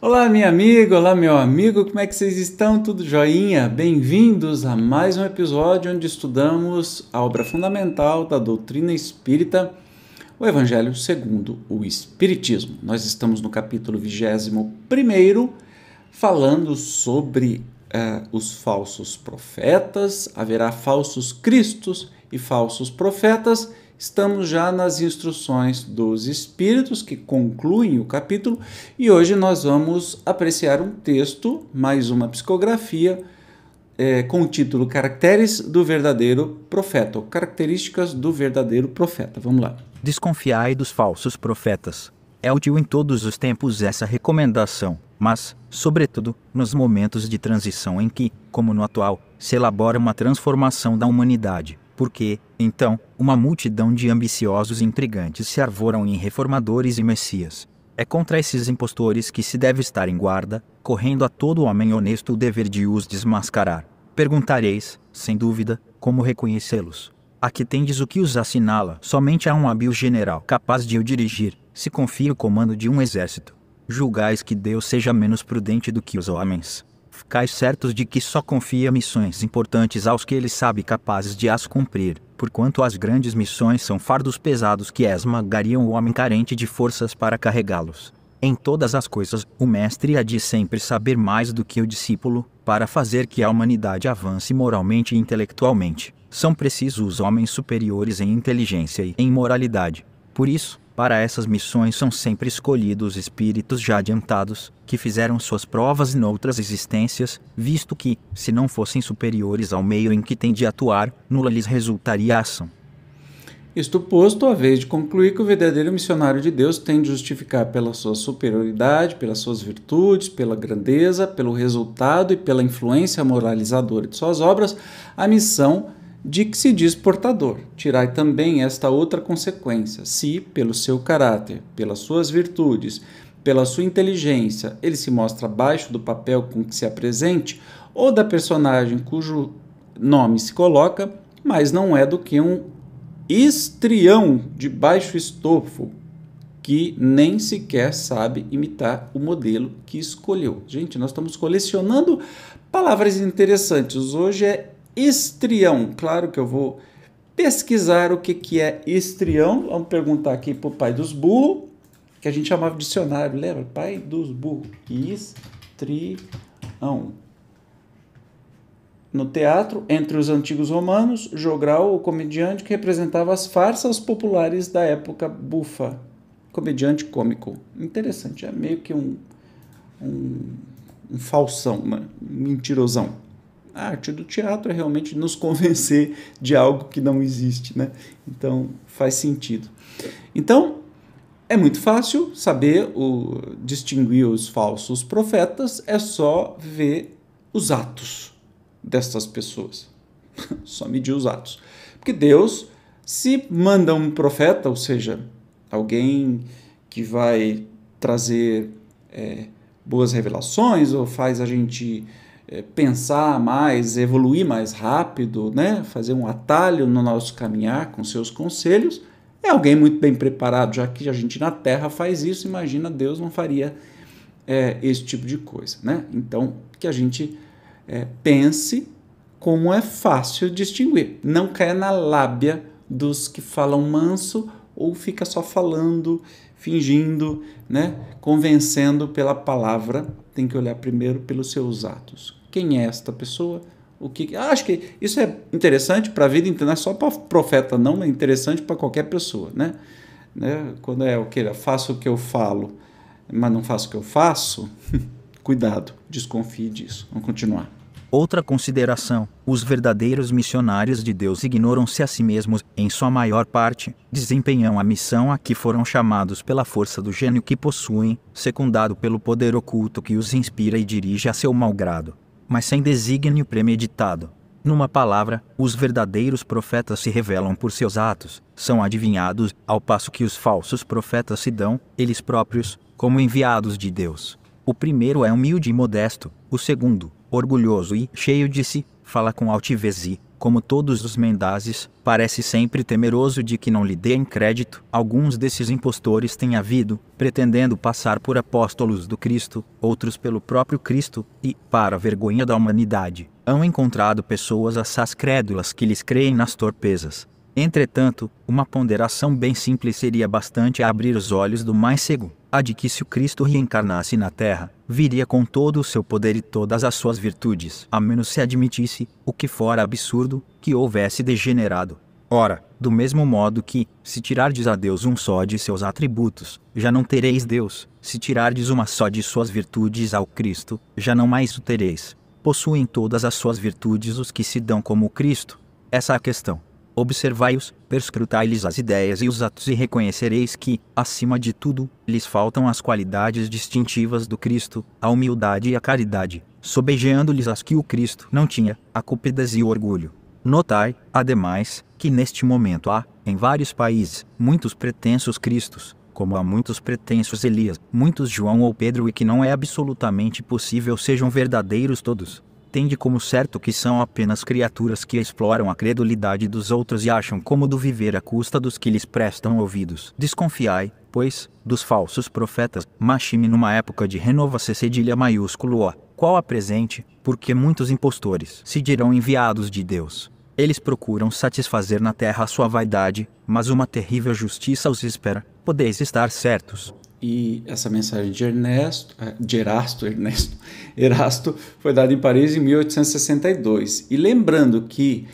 Olá, minha amiga, olá, meu amigo, como é que vocês estão? Tudo joinha? Bem-vindos a mais um episódio onde estudamos a obra fundamental da doutrina espírita, o Evangelho segundo o Espiritismo. Nós estamos no capítulo 21º, falando sobre os falsos profetas. Haverá falsos cristos e falsos profetas. Estamos já nas instruções dos Espíritos, que concluem o capítulo, e hoje nós vamos apreciar um texto, mais uma psicografia, com o título Caracteres do Verdadeiro Profeta, ou Características do Verdadeiro Profeta. Vamos lá. Desconfiai dos falsos profetas. É útil em todos os tempos essa recomendação, mas, sobretudo, nos momentos de transição em que, como no atual, se elabora uma transformação da humanidade. Porque, então, uma multidão de ambiciosos e intrigantes se arvoram em reformadores e messias. É contra esses impostores que se deve estar em guarda, correndo a todo homem honesto o dever de os desmascarar. Perguntareis, sem dúvida, como reconhecê-los. Aqui tendes o que os assinala. Somente há um hábil general capaz de o dirigir, se confia o comando de um exército. Julgais que Deus seja menos prudente do que os homens. Ficais certos de que só confia missões importantes aos que ele sabe capazes de as cumprir, porquanto as grandes missões são fardos pesados que esmagariam o homem carente de forças para carregá-los. Em todas as coisas, o mestre há de sempre saber mais do que o discípulo, para fazer que a humanidade avance moralmente e intelectualmente. São precisos homens superiores em inteligência e em moralidade. Por isso, para essas missões são sempre escolhidos espíritos já adiantados, que fizeram suas provas em outras existências, visto que, se não fossem superiores ao meio em que têm de atuar, nula lhes resultaria a ação. Isto posto, a vez de concluir que o verdadeiro missionário de Deus tem de justificar pela sua superioridade, pelas suas virtudes, pela grandeza, pelo resultado e pela influência moralizadora de suas obras, a missão de que se diz portador. Tirai também esta outra consequência: se, pelo seu caráter, pelas suas virtudes, pela sua inteligência, ele se mostra abaixo do papel com que se apresente, ou da personagem cujo nome se coloca, mas não é do que um histrião de baixo estofo, que nem sequer sabe imitar o modelo que escolheu. Gente, nós estamos colecionando palavras interessantes. Hoje é histrião. Claro que eu vou pesquisar o que é histrião. Vamos perguntar aqui para o pai dos burros, que a gente chamava de dicionário, lembra? Pai dos burros. Histrião. No teatro, entre os antigos romanos, jogral, o comediante que representava as farsas populares da época bufa. Comediante cômico. Interessante, é meio que um falsão, um mentirosão. A arte do teatro é realmente nos convencer de algo que não existe, né? Então, faz sentido. Então, é muito fácil saber distinguir os falsos profetas, é só ver os atos dessas pessoas. Só medir os atos. Porque Deus, se manda um profeta, ou seja, alguém que vai trazer boas revelações, ou faz a gente pensar mais, evoluir mais rápido, né? Fazer um atalho no nosso caminhar com seus conselhos, é alguém muito bem preparado, já que a gente na Terra faz isso, imagina Deus não faria esse tipo de coisa, né? Então, que a gente pense como é fácil distinguir, não caia na lábia dos que falam manso ou fica só falando, fingindo, né? Convencendo pela palavra. Tem que olhar primeiro pelos seus atos. Quem é esta pessoa? Acho que isso é interessante para a vida inteira, não é só para profeta, não, é interessante para qualquer pessoa, né? Quando é o que? Faço o que eu falo, mas não faço o que eu faço, cuidado, desconfie disso. Vamos continuar. Outra consideração: os verdadeiros missionários de Deus ignoram-se a si mesmos, em sua maior parte, desempenham a missão a que foram chamados pela força do gênio que possuem, secundado pelo poder oculto que os inspira e dirige a seu malgrado, mas sem desígnio premeditado. Numa palavra, os verdadeiros profetas se revelam por seus atos, são adivinhados, ao passo que os falsos profetas se dão, eles próprios, como enviados de Deus. O primeiro é humilde e modesto, o segundo, orgulhoso e cheio de si, fala com altivez e, como todos os mendazes, parece sempre temeroso de que não lhe deem crédito. Alguns desses impostores têm havido, pretendendo passar por apóstolos do Cristo, outros pelo próprio Cristo, e, para a vergonha da humanidade, hão encontrado pessoas assaz crédulas que lhes creem nas torpezas. Entretanto, uma ponderação bem simples seria bastante a abrir os olhos do mais cego, a de que se o Cristo reencarnasse na Terra, viria com todo o seu poder e todas as suas virtudes, a menos se admitisse, o que fora absurdo, que houvesse degenerado. Ora, do mesmo modo que, se tirardes a Deus um só de seus atributos, já não tereis Deus, se tirardes uma só de suas virtudes ao Cristo, já não mais o tereis. Possuem todas as suas virtudes os que se dão como Cristo? Essa é a questão. Observai-os, perscrutai-lhes as ideias e os atos e reconhecereis que, acima de tudo, lhes faltam as qualidades distintivas do Cristo, a humildade e a caridade, sobejeando-lhes as que o Cristo não tinha, a cupidez e o orgulho. Notai, ademais, que neste momento há, em vários países, muitos pretensos Cristos, como há muitos pretensos Elias, muitos João ou Pedro e que não é absolutamente possível sejam verdadeiros todos. Tende como certo que são apenas criaturas que exploram a credulidade dos outros e acham cômodo viver à custa dos que lhes prestam ouvidos. Desconfiai, pois, dos falsos profetas, machime numa época de renova-se cedilha maiúsculo O, qual a presente, porque muitos impostores se dirão enviados de Deus. Eles procuram satisfazer na terra a sua vaidade, mas uma terrível justiça os espera, podeis estar certos. E essa mensagem de Erasto foi dada em Paris em 1862. E lembrando que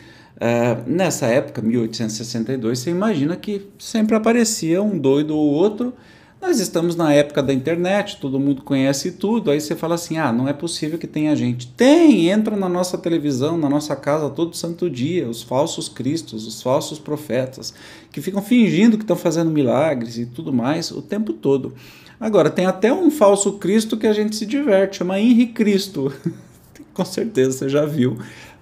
nessa época, 1862, você imagina que sempre aparecia um doido ou outro. Nós estamos na época da internet, todo mundo conhece tudo, aí você fala assim, não é possível que tenha gente. Tem, entra na nossa televisão, na nossa casa todo santo dia, os falsos cristos, os falsos profetas, que ficam fingindo que estão fazendo milagres e tudo mais o tempo todo. Agora, tem até um falso Cristo que a gente se diverte, chama Henri Cristo, com certeza você já viu,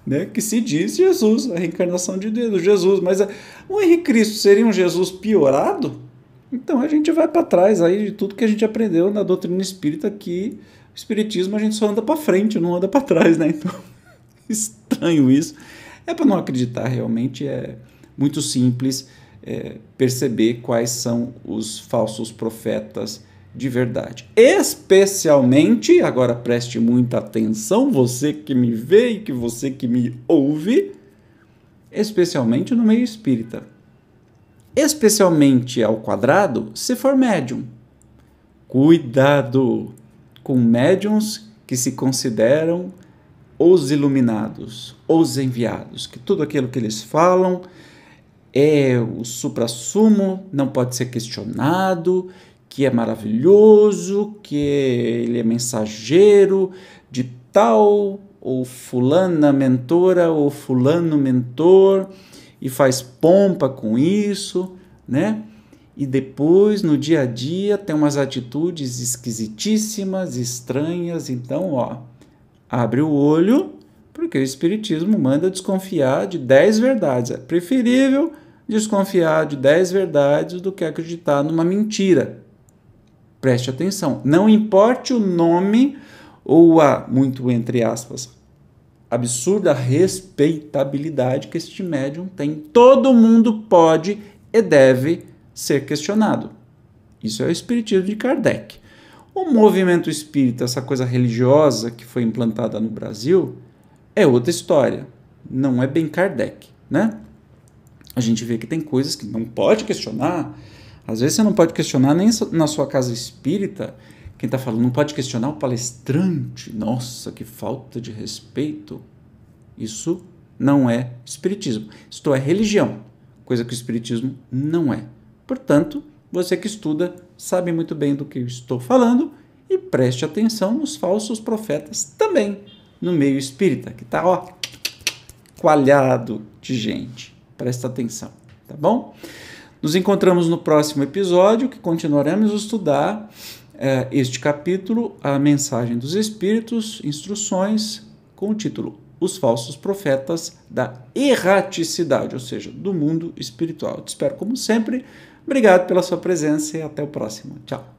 né? Que se diz Jesus, a reencarnação de Deus, Jesus, mas o Henri Cristo seria um Jesus piorado? Então a gente vai para trás aí de tudo que a gente aprendeu na doutrina espírita, que o espiritismo a gente só anda para frente, não anda para trás, né? Então, estranho isso. É para não acreditar, realmente é muito simples perceber quais são os falsos profetas de verdade. Especialmente, agora preste muita atenção, você que me vê e que você que me ouve, especialmente no meio espírita. Especialmente ao quadrado, se for médium. Cuidado com médiums que se consideram os iluminados, os enviados, que tudo aquilo que eles falam é o suprassumo, não pode ser questionado, que é maravilhoso, que ele é mensageiro de tal, ou fulana mentora, ou fulano mentor, e faz pompa com isso, né? E depois, no dia a dia, tem umas atitudes esquisitíssimas, estranhas. Então, abre o olho, porque o Espiritismo manda desconfiar de 10 verdades. É preferível desconfiar de 10 verdades do que acreditar numa mentira. Preste atenção. Não importe o nome ou a, muito entre aspas, absurda respeitabilidade que este médium tem. Todo mundo pode e deve ser questionado. Isso é o espiritismo de Kardec. O movimento espírita, essa coisa religiosa que foi implantada no Brasil, é outra história. Não é bem Kardec, né? A gente vê que tem coisas que não pode questionar. Às vezes você não pode questionar nem na sua casa espírita. Quem está falando não pode questionar o palestrante. Nossa, que falta de respeito. Isso não é espiritismo. Isto é religião, coisa que o espiritismo não é. Portanto, você que estuda sabe muito bem do que eu estou falando e preste atenção nos falsos profetas também no meio espírita, que está coalhado de gente. Presta atenção, tá bom? Nos encontramos no próximo episódio, que continuaremos a estudar este capítulo, a mensagem dos Espíritos, instruções, com o título Os Falsos Profetas da Erraticidade, ou seja, do mundo espiritual. Te espero como sempre. Obrigado pela sua presença e até o próximo. Tchau.